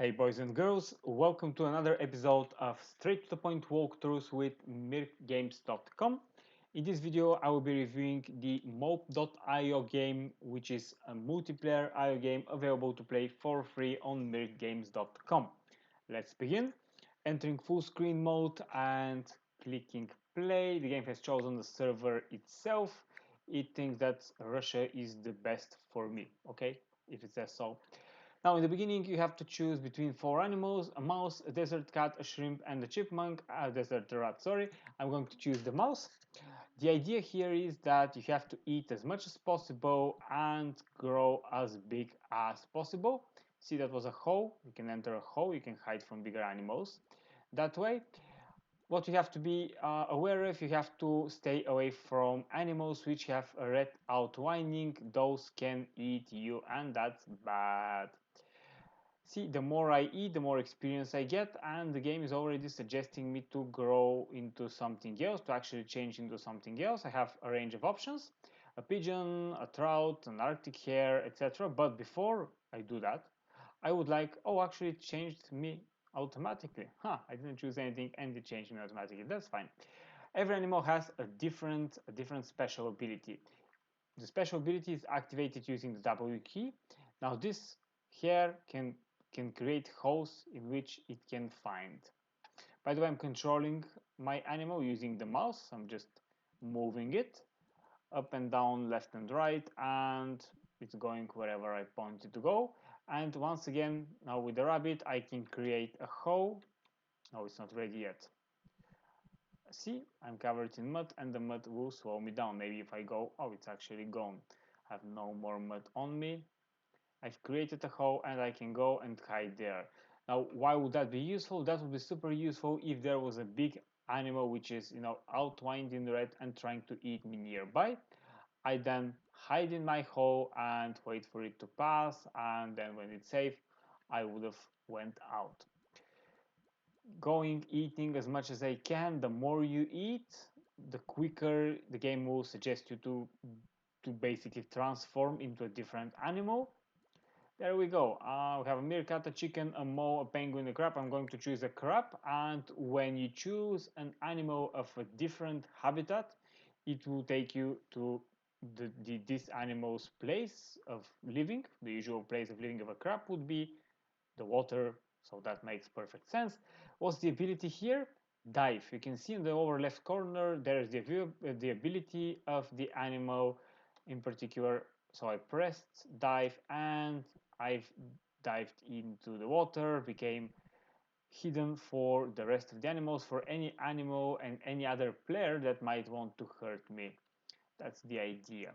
Hey boys and girls, welcome to another episode of Straight to the Point Walkthroughs with mirkgames.com. In this video I will be reviewing the mope.io game, which is a multiplayer IO game available to play for free on mirkgames.com. Let's begin. Entering full screen mode and clicking play. The game has chosen the server itself. It thinks that Russia is the best for me, okay, if it says so. Now, in the beginning, you have to choose between four animals: a mouse, a desert cat, a shrimp, and a chipmunk. A desert rat, sorry. I'm going to choose the mouse. The idea here is that you have to eat as much as possible and grow as big as possible. See, that was a hole. You can enter a hole, you can hide from bigger animals that way. What you have to be aware of, you have to stay away from animals which have a red outlining. Those can eat you, and that's bad. See, the more I eat, the more experience I get, and the game is already suggesting me to grow into something else, to actually change into something else. I have a range of options: a pigeon, a trout, an arctic hare, etc. But before I do that, I would like, oh, actually it changed me automatically. I didn't choose anything and it changed me automatically. That's fine. Every animal has a different special ability. The special ability is activated using the W key. Now this here can create holes in which it can find. By the way, I'm controlling my animal using the mouse. I'm just moving it up and down, left and right, and it's going wherever I point it to go. And once again, now with the rabbit, I can create a hole. No, it's not ready yet. See, I'm covered in mud and the mud will slow me down. Maybe if I go, oh, it's actually gone. I have no more mud on me. I've created a hole and I can go and hide there. Now, why would that be useful? That would be super useful if there was a big animal which is, outlined in red and trying to eat me nearby. I then hide in my hole and wait for it to pass, and then when it's safe, I would have went out. Going, eating as much as I can. The more you eat, the quicker the game will suggest you to basically transform into a different animal. There we go. We have a meerkat, a chicken, a mole, a penguin, a crab. I'm going to choose a crab. And when you choose an animal of a different habitat, it will take you to this animal's place of living. The usual place of living of a crab would be the water, so that makes perfect sense. What's the ability here? Dive. You can see in the lower left corner there is the ability of the animal in particular. So I pressed dive and I've dived into the water, became hidden for the rest of the animals, for any animal and any other player that might want to hurt me. That's the idea.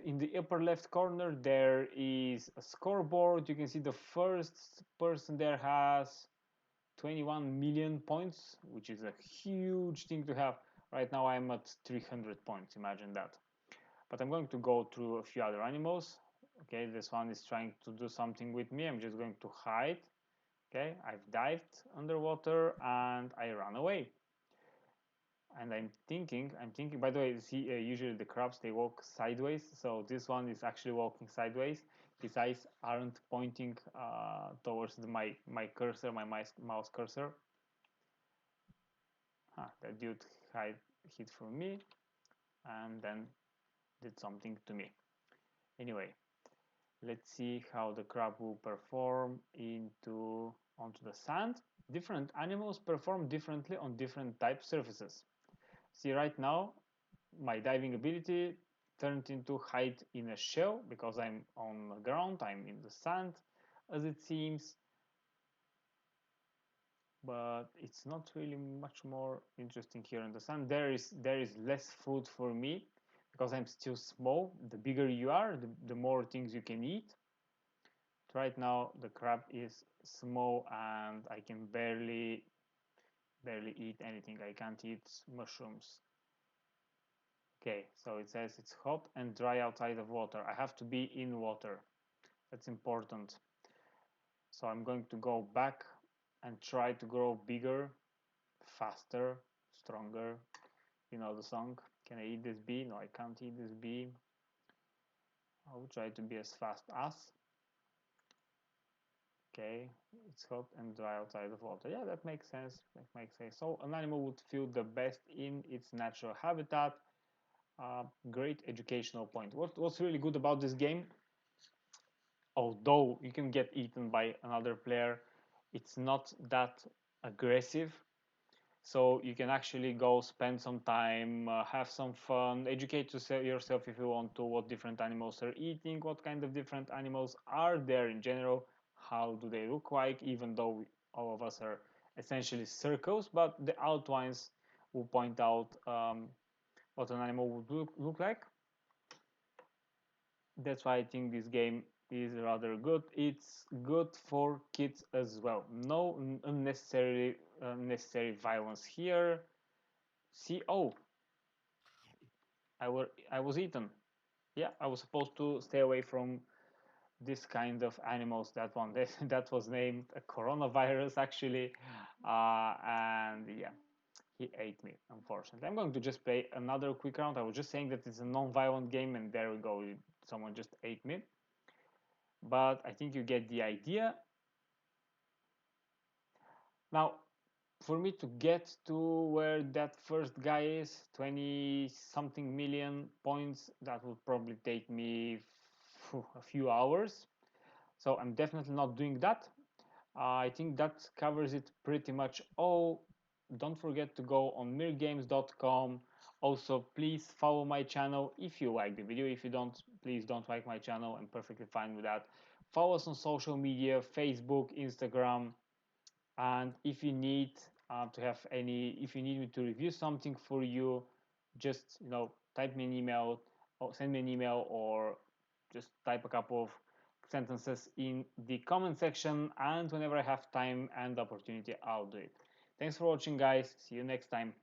In the upper left corner there is a scoreboard. You can see the first person there has 21 million points, which is a huge thing to have. Right now I'm at 300 points, imagine that. But I'm going to go through a few other animals. Okay, this one is trying to do something with me. I'm just going to hide. Okay, I've dived underwater and I run away. And I'm thinking, by the way, see, usually the crabs, they walk sideways. So this one is actually walking sideways. His eyes aren't pointing towards my cursor, my mouse cursor. That dude hid from me and then did something to me. Anyway, let's see how the crab will perform onto the sand. Different animals perform differently on different type surfaces. See, right now my diving ability turned into hide in a shell because I'm on the ground, I'm in the sand as it seems, but it's not really much more interesting here in the sand. There is less food for me because I'm still small. The bigger you are, the more things you can eat. Right now the crab is small and I can barely eat anything. I can't eat mushrooms. Okay, so it says it's hot and dry outside of water. I have to be in water. That's important. So I'm going to go back and try to grow bigger, faster, stronger. You know the song. Can I eat this bee? No, I can't eat this bee. I will try to be as fast as. Okay, it's hot and dry outside of water. Yeah, that makes sense. That makes sense. So an animal would feel the best in its natural habitat. Great educational point. What's really good about this game, although you can get eaten by another player, it's not that aggressive. So you can actually go spend some time, have some fun, educate yourself if you want to, what different animals are eating, what kind of different animals are there in general, how do they look like, even though all of us are essentially circles, but the outlines will point out what an animal would look like. That's why I think this game is rather good. It's good for kids as well. No unnecessary violence here. See, oh, I was eaten. Yeah, I was supposed to stay away from this kind of animals. That one that was named a coronavirus actually, and yeah, he ate me. Unfortunately, I'm going to just play another quick round. I was just saying that it's a non-violent game, and there we go. Someone just ate me. But I think you get the idea. Now, for me to get to where that first guy is, 20 something million points, that would probably take me a few hours. So I'm definitely not doing that. I think that covers it pretty much all. Don't forget to go on mirgames.com. Also, please follow my channel if you like the video. If you don't, please don't like my channel. I'm perfectly fine with that. Follow us on social media, Facebook, Instagram, and if you need if you need me to review something for you, just type me an email or send me an email, or just type a couple of sentences in the comment section, and whenever I have time and opportunity, I'll do it. Thanks for watching, guys. See you next time.